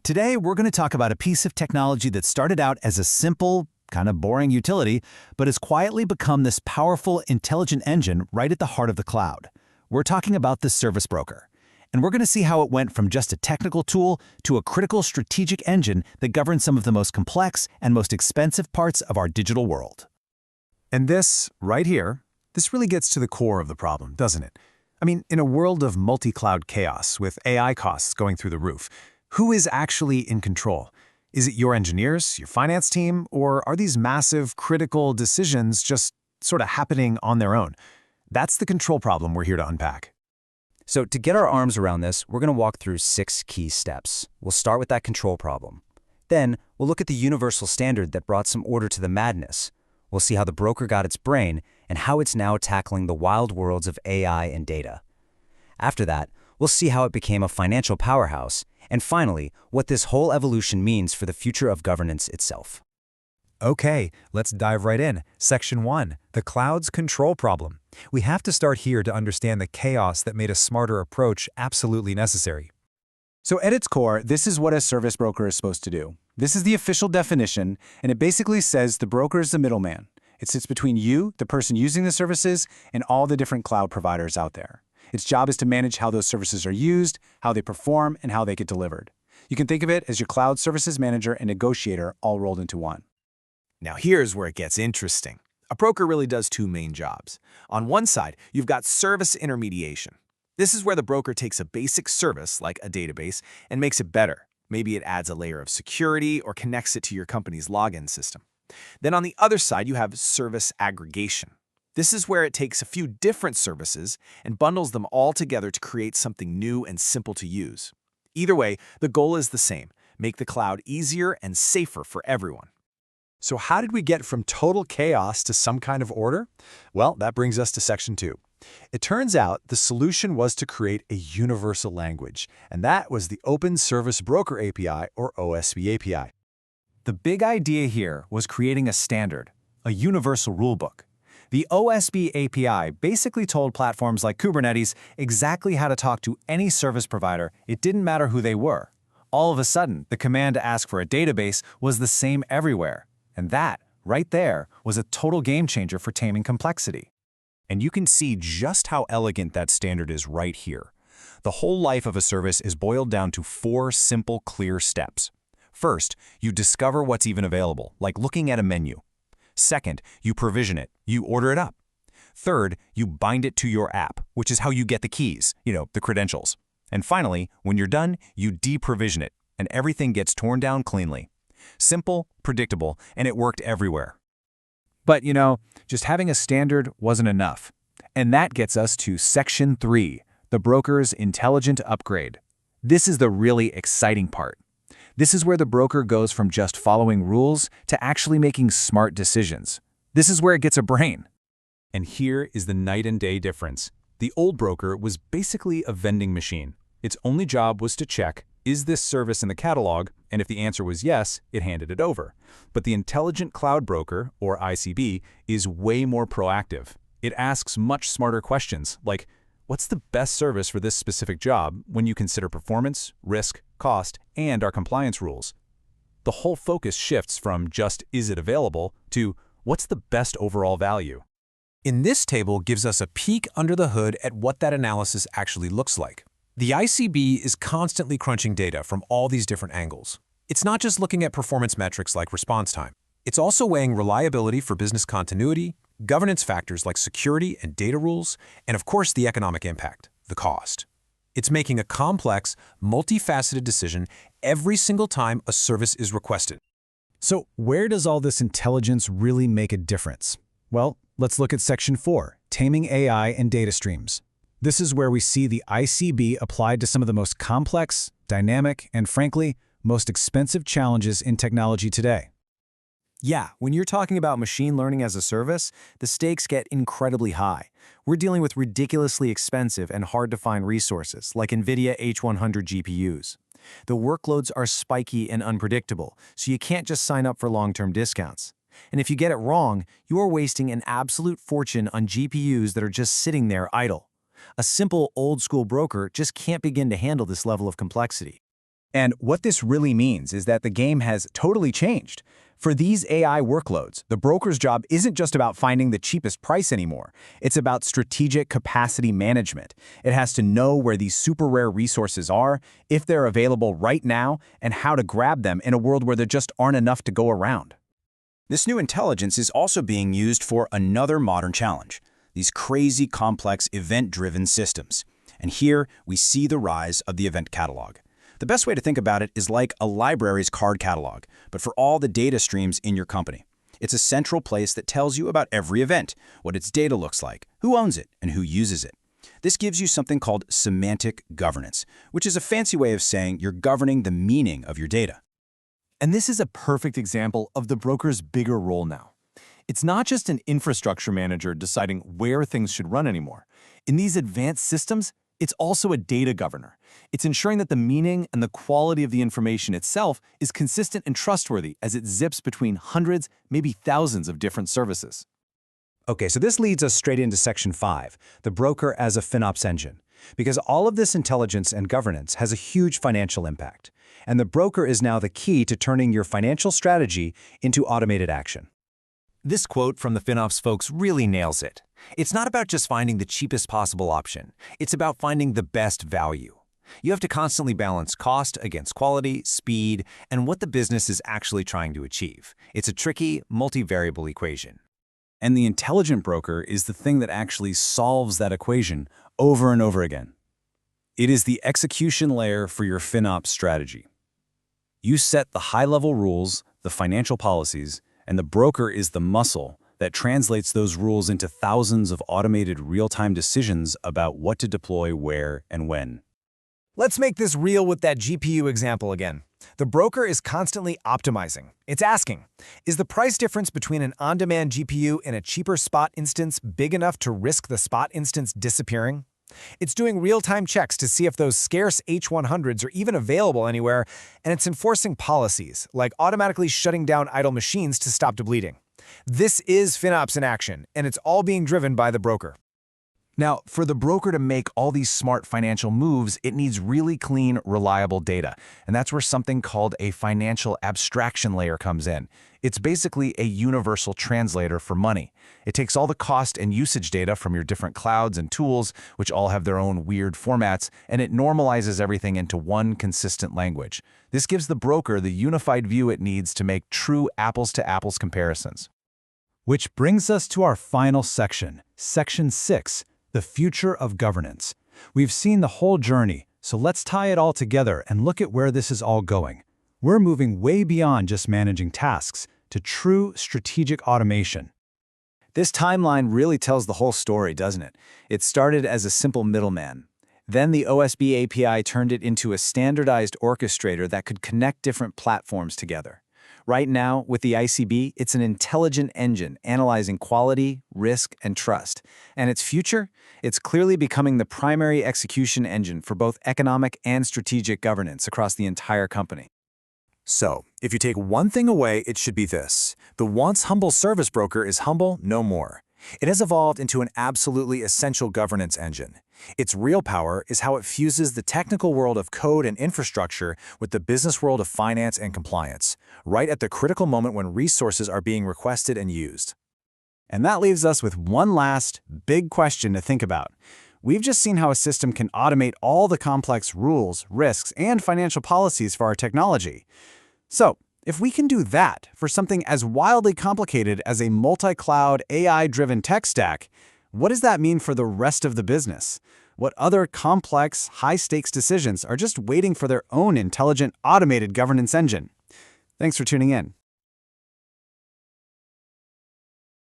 Today, we're going to talk about a piece of technology that started out as a simple, kind of boring utility, but has quietly become this powerful, intelligent engine right at the heart of the cloud. We're talking about the service broker. And we're going to see how it went from just a technical tool to a critical strategic engine that governs some of the most complex and most expensive parts of our digital world. And this, right here, this really gets to the core of the problem, doesn't it? I mean, in a world of multi-cloud chaos with AI costs going through the roof, who is actually in control? Is it your engineers, your finance team, or are these massive, critical decisions just sort of happening on their own? That's the control problem we're here to unpack. So to get our arms around this, we're going to walk through 6 key steps. We'll start with that control problem. Then we'll look at the universal standard that brought some order to the madness. We'll see how the broker got its brain and how it's now tackling the wild worlds of AI and data. After that, we'll see how it became a financial powerhouse. And finally, what this whole evolution means for the future of governance itself. Okay, let's dive right in. Section 1, the cloud's control problem. We have to start here to understand the chaos that made a smarter approach absolutely necessary. So at its core, this is what a service broker is supposed to do. This is the official definition, and it basically says the broker is the middleman. It sits between you, the person using the services, and all the different cloud providers out there. Its job is to manage how those services are used, how they perform, and how they get delivered. You can think of it as your cloud services manager and negotiator all rolled into one. Now here's where it gets interesting. A broker really does 2 main jobs. On one side, you've got service intermediation. This is where the broker takes a basic service, like a database, and makes it better. Maybe it adds a layer of security or connects it to your company's login system. Then on the other side, you have service aggregation. This is where it takes a few different services and bundles them all together to create something new and simple to use. Either way, the goal is the same: make the cloud easier and safer for everyone. So how did we get from total chaos to some kind of order? Well, that brings us to Section 2. It turns out the solution was to create a universal language, and that was the Open Service Broker API, or OSB API. The big idea here was creating a standard, a universal rulebook. The OSB API basically told platforms like Kubernetes exactly how to talk to any service provider. It didn't matter who they were. All of a sudden, the command to ask for a database was the same everywhere. And that, right there, was a total game changer for taming complexity. And you can see just how elegant that standard is right here. The whole life of a service is boiled down to 4 simple, clear steps. First, you discover what's even available, like looking at a menu. Second, you provision it. You order it up. Third, you bind it to your app, which is how you get the keys, the credentials. And finally, when you're done, you deprovision it, and everything gets torn down cleanly. Simple, predictable, and it worked everywhere. But, just having a standard wasn't enough. And that gets us to Section 3, the broker's intelligent upgrade. This is the really exciting part. This is where the broker goes from just following rules to actually making smart decisions. This is where it gets a brain. And here is the night and day difference. The old broker was basically a vending machine. Its only job was to check, is this service in the catalog? And if the answer was yes, it handed it over. But the Intelligent Cloud Broker, or ICB, is way more proactive. It asks much smarter questions, like, what's the best service for this specific job when you consider performance, risk, cost, and our compliance rules? The whole focus shifts from just, is it available, to what's the best overall value? In this table gives us a peek under the hood at what that analysis actually looks like. The ICB is constantly crunching data from all these different angles. It's not just looking at performance metrics like response time. It's also weighing reliability for business continuity, governance factors like security and data rules, and of course the economic impact, the cost. It's making a complex, multifaceted decision every single time a service is requested. So where does all this intelligence really make a difference? Well, let's look at Section 4, Taming AI and Data Streams. This is where we see the ICB applied to some of the most complex, dynamic, and frankly, most expensive challenges in technology today. Yeah, when you're talking about machine learning as a service, the stakes get incredibly high. We're dealing with ridiculously expensive and hard-to-find resources, like NVIDIA H100 GPUs. The workloads are spiky and unpredictable, so you can't just sign up for long-term discounts. And if you get it wrong, you are wasting an absolute fortune on GPUs that are just sitting there idle. A simple, old-school broker just can't begin to handle this level of complexity. And what this really means is that the game has totally changed. For these AI workloads, the broker's job isn't just about finding the cheapest price anymore. It's about strategic capacity management. It has to know where these super rare resources are, if they're available right now, and how to grab them in a world where there just aren't enough to go around. This new intelligence is also being used for another modern challenge, these crazy complex event-driven systems. And here we see the rise of the event catalog. The best way to think about it is like a library's card catalog, but for all the data streams in your company. It's a central place that tells you about every event, what its data looks like, who owns it, and who uses it. This gives you something called semantic governance, which is a fancy way of saying you're governing the meaning of your data. And this is a perfect example of the broker's bigger role now. It's not just an infrastructure manager deciding where things should run anymore. In these advanced systems, it's also a data governor. It's ensuring that the meaning and the quality of the information itself is consistent and trustworthy as it zips between hundreds, maybe thousands of different services. Okay, so this leads us straight into Section 5, the broker as a FinOps engine. Because all of this intelligence and governance has a huge financial impact. And the broker is now the key to turning your financial strategy into automated action. This quote from the FinOps folks really nails it. It's not about just finding the cheapest possible option. It's about finding the best value. You have to constantly balance cost against quality, speed, and what the business is actually trying to achieve. It's a tricky, multivariable equation. And the intelligent broker is the thing that actually solves that equation over and over again. It is the execution layer for your FinOps strategy. You set the high-level rules, the financial policies, and the broker is the muscle that translates those rules into thousands of automated real-time decisions about what to deploy where and when. Let's make this real with that GPU example again. The broker is constantly optimizing. It's asking, is the price difference between an on-demand GPU and a cheaper spot instance big enough to risk the spot instance disappearing? It's doing real-time checks to see if those scarce H100s are even available anywhere, and it's enforcing policies, like automatically shutting down idle machines to stop depleting. This is FinOps in action, and it's all being driven by the broker. Now, for the broker to make all these smart financial moves, it needs really clean, reliable data. And that's where something called a financial abstraction layer comes in. It's basically a universal translator for money. It takes all the cost and usage data from your different clouds and tools, which all have their own weird formats, and it normalizes everything into one consistent language. This gives the broker the unified view it needs to make true apples-to-apples comparisons. Which brings us to our final section, Section 6. The future of governance. We've seen the whole journey, so let's tie it all together and look at where this is all going. We're moving way beyond just managing tasks to true strategic automation. This timeline really tells the whole story, doesn't it? It started as a simple middleman. Then the OSB API turned it into a standardized orchestrator that could connect different platforms together. Right now, with the ICB, it's an intelligent engine analyzing quality, risk, and trust. And its future? It's clearly becoming the primary execution engine for both economic and strategic governance across the entire company. So, if you take one thing away, it should be this. The once humble service broker is humble no more. It has evolved into an absolutely essential governance engine. Its real power is how it fuses the technical world of code and infrastructure with the business world of finance and compliance, right at the critical moment when resources are being requested and used. And that leaves us with one last, big question to think about. We've just seen how a system can automate all the complex rules, risks, and financial policies for our technology. So, if we can do that for something as wildly complicated as a multi-cloud, AI-driven tech stack, what does that mean for the rest of the business? What other complex, high-stakes decisions are just waiting for their own intelligent, automated governance engine? Thanks for tuning in.